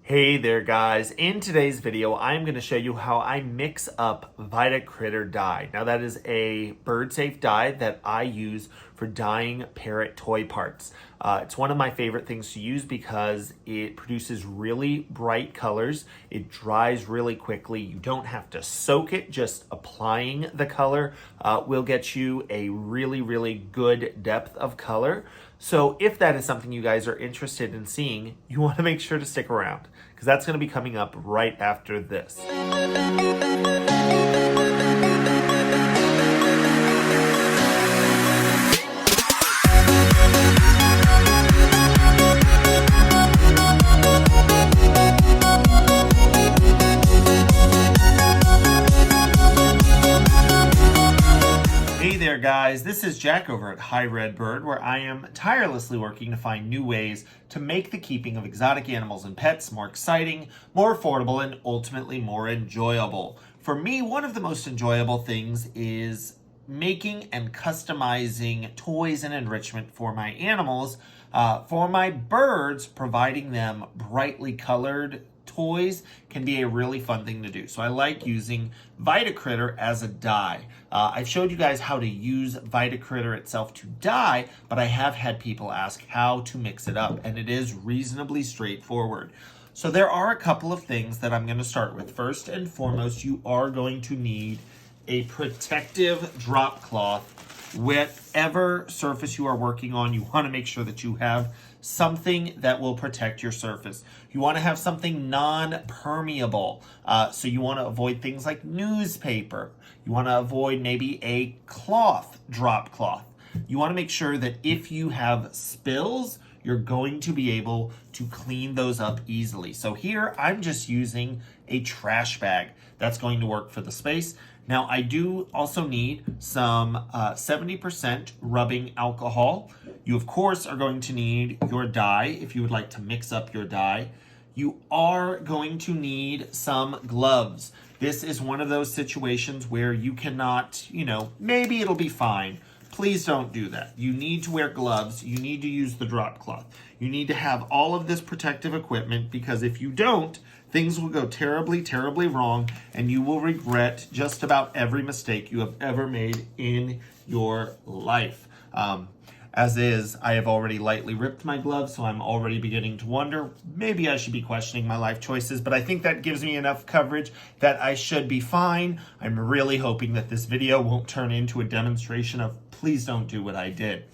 Hey there guys, in today's video I'm going to show you how I mix up Vitacritter dye. Now that is a bird safe dye that I use for dyeing Parrot toy parts. It's one of my favorite things to use because it produces really bright colors, it dries really quickly, you don't have to soak it, just applying the color will get you a really good depth of color. So if that is something you guys are interested in seeing, you want to make sure to stick around because that's going to be coming up right after this. Hey there guys, this is Jack over at Hi Red Bird, where I am tirelessly working to find new ways to make the keeping of exotic animals and pets more exciting, more affordable, and ultimately more enjoyable. For me, one of the most enjoyable things is making and customizing toys and enrichment for my animals. For my birds, providing them brightly colored toys can be a really fun thing to do. So I like using Vitacritter as a dye. I've showed you guys how to use Vitacritter itself to dye, but I have had people ask how to mix it up, and it is reasonably straightforward. So there are a couple of things that I'm going to start with. First and foremost, you are going to need a protective drop cloth. Whatever surface you are working on, you want to make sure that you have something that will protect your surface. You want to have something non-permeable. So you want to avoid things like newspaper. You want to avoid maybe a cloth, drop cloth. You want to make sure that if you have spills, you're going to be able to clean those up easily. So here I'm just using a trash bag. That's going to work for the space. Now I do also need some 70% rubbing alcohol. You of course are going to need your dye if you would like to mix up your dye. You are going to need some gloves. This is one of those situations where you cannot, maybe it'll be fine. Please don't do that. You need to wear gloves. You need to use the drop cloth. You need to have all of this protective equipment because if you don't, things will go terribly wrong and you will regret just about every mistake you have ever made in your life. As is, I have already lightly ripped my gloves, so I'm already beginning to wonder, maybe I should be questioning my life choices, but I think that gives me enough coverage that I should be fine. I'm really hoping that this video won't turn into a demonstration of please don't do what I did.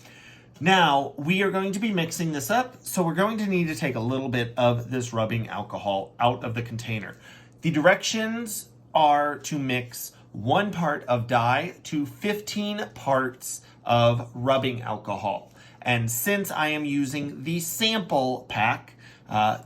Now, we are going to be mixing this up, so we're going to need to take a little bit of this rubbing alcohol out of the container. The directions are to mix 1 part of dye to 15 parts of rubbing alcohol. And since I am using the sample pack,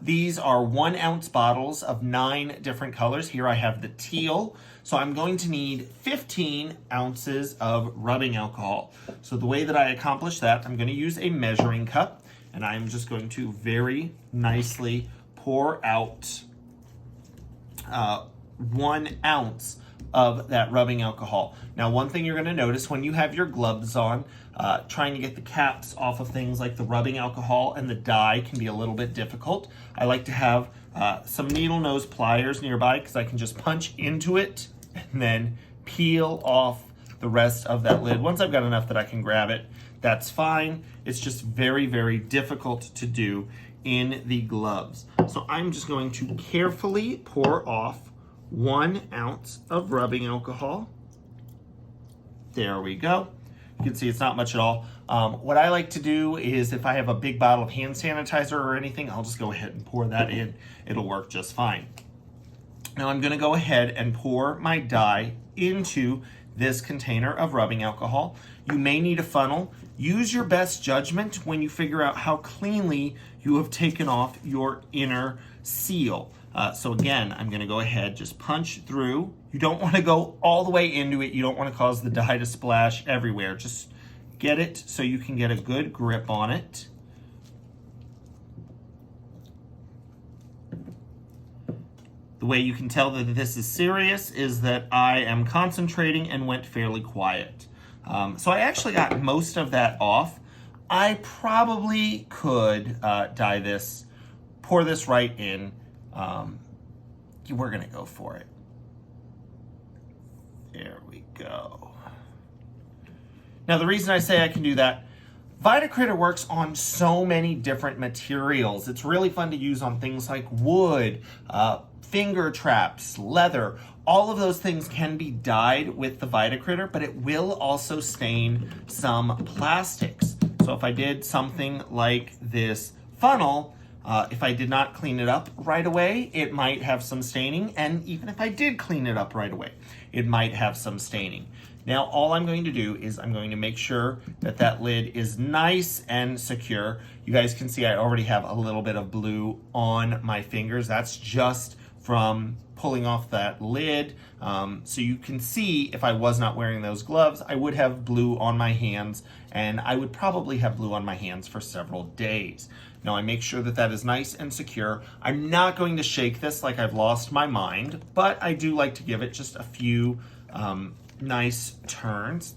these are 1 ounce bottles of 9 different colors. Here I have the teal. So I'm going to need 15 ounces of rubbing alcohol. So the way that I accomplish that, I'm going to use a measuring cup and I'm just going to very nicely pour out 1 ounce of that rubbing alcohol. Now, one thing you're going to notice when you have your gloves on, trying to get the caps off of things like the rubbing alcohol and the dye can be a little bit difficult. I like to have some needle nose pliers nearby because I can just punch into it and then peel off the rest of that lid. Once I've got enough that I can grab it, that's fine. It's just very difficult to do in the gloves. So I'm just going to carefully pour off 1 ounce of rubbing alcohol. There we go. You can see it's not much at all. What I like to do is if I have a big bottle of hand sanitizer or anything, I'll just go ahead and pour that in. It'll work just fine. Now I'm going to go ahead and pour my dye into this container of rubbing alcohol. You may need a funnel. Use your best judgment when you figure out how cleanly you have taken off your inner seal. So again, I'm going to go ahead, just punch through. You don't want to go all the way into it. You don't want to cause the dye to splash everywhere. Just get it so you can get a good grip on it. The way you can tell that this is serious is that I am concentrating and went fairly quiet. So I actually got most of that off. I probably could dye this, pour this right in. we're going to go for it. There we go. Now, the reason I say I can do that, Vitacritter works on so many different materials. It's really fun to use on things like wood, finger traps, leather. All of those things can be dyed with the Vitacritter, but it will also stain some plastics. So if I did something like this funnel, if I did not clean it up right away, it might have some staining. And even if I did clean it up right away, it might have some staining. Now, all I'm going to do is I'm going to make sure that that lid is nice and secure. You guys can see I already have a little bit of blue on my fingers. That's just from pulling off that lid. So you can see if I was not wearing those gloves, I would have blue on my hands, and I would probably have blue on my hands for several days. Now I make sure that that is nice and secure. I'm not going to shake this like I've lost my mind, but I do like to give it just a few nice turns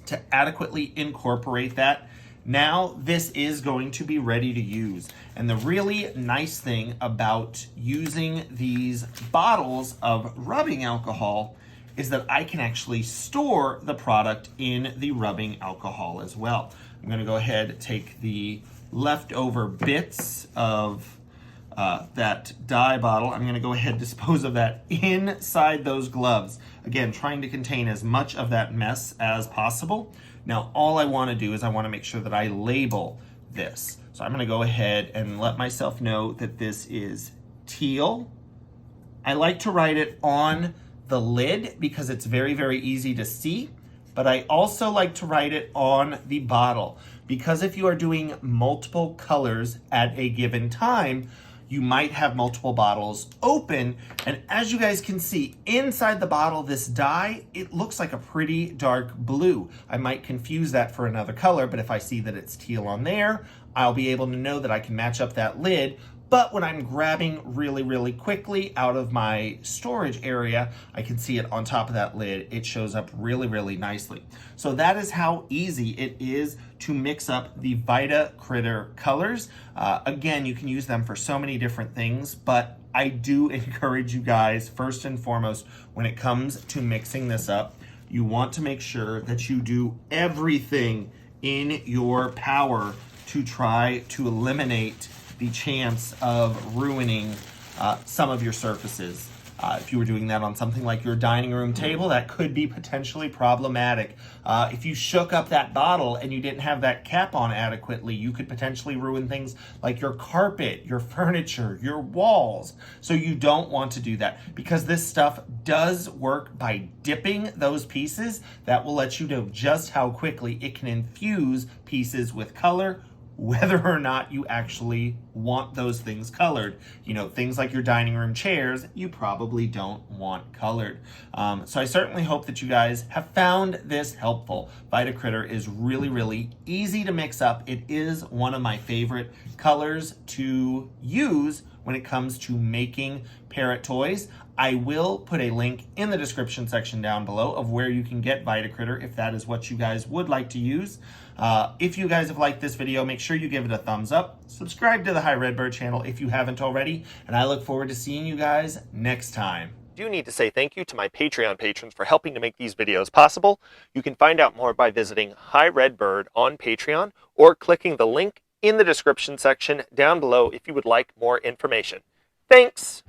to adequately incorporate that. Now this is going to be ready to use. And the really nice thing about using these bottles of rubbing alcohol is that I can actually store the product in the rubbing alcohol as well. I'm going to go ahead and take the leftover bits of that dye bottle. I'm going to go ahead and dispose of that inside those gloves. Again, trying to contain as much of that mess as possible. Now, all I want to do is I want to make sure that I label this. So I'm going to go ahead and let myself know that this is teal. I like to write it on the lid because it's very, very easy to see. But I also like to write it on the bottle because if you are doing multiple colors at a given time, you might have multiple bottles open. And as you guys can see, inside the bottle, this dye, it looks like a pretty dark blue. I might confuse that for another color, but if I see that it's teal on there, I'll be able to know that I can match up that lid. But when I'm grabbing really, really quickly out of my storage area, I can see it on top of that lid. It shows up really, really nicely. So that is how easy it is to mix up the Vitacritter colors. Again, you can use them for so many different things, but I do encourage you guys, first and foremost, when it comes to mixing this up, you want to make sure that you do everything in your power to try to eliminate the chance of ruining some of your surfaces. If you were doing that on something like your dining room table, that could be potentially problematic. If you shook up that bottle and you didn't have that cap on adequately, you could potentially ruin things like your carpet, your furniture, your walls. So you don't want to do that because this stuff does work by dipping those pieces. That will let you know just how quickly it can infuse pieces with color, whether or not you actually want those things colored. You know, things like your dining room chairs, you probably don't want colored. So I certainly hope that you guys have found this helpful. Vitacritter is really, really easy to mix up. It is one of my favorite colors to use when it comes to making Parrot toys. I will put a link in the description section down below of where you can get Vitacritter if that is what you guys would like to use. If you guys have liked this video, make sure you give it a thumbs up. Subscribe to the Hi Redbird channel if you haven't already, and I look forward to seeing you guys next time. I do need to say thank you to my Patreon patrons for helping to make these videos possible. You can find out more by visiting Hi Redbird on Patreon or clicking the link in the description section down below if you would like more information. Thanks!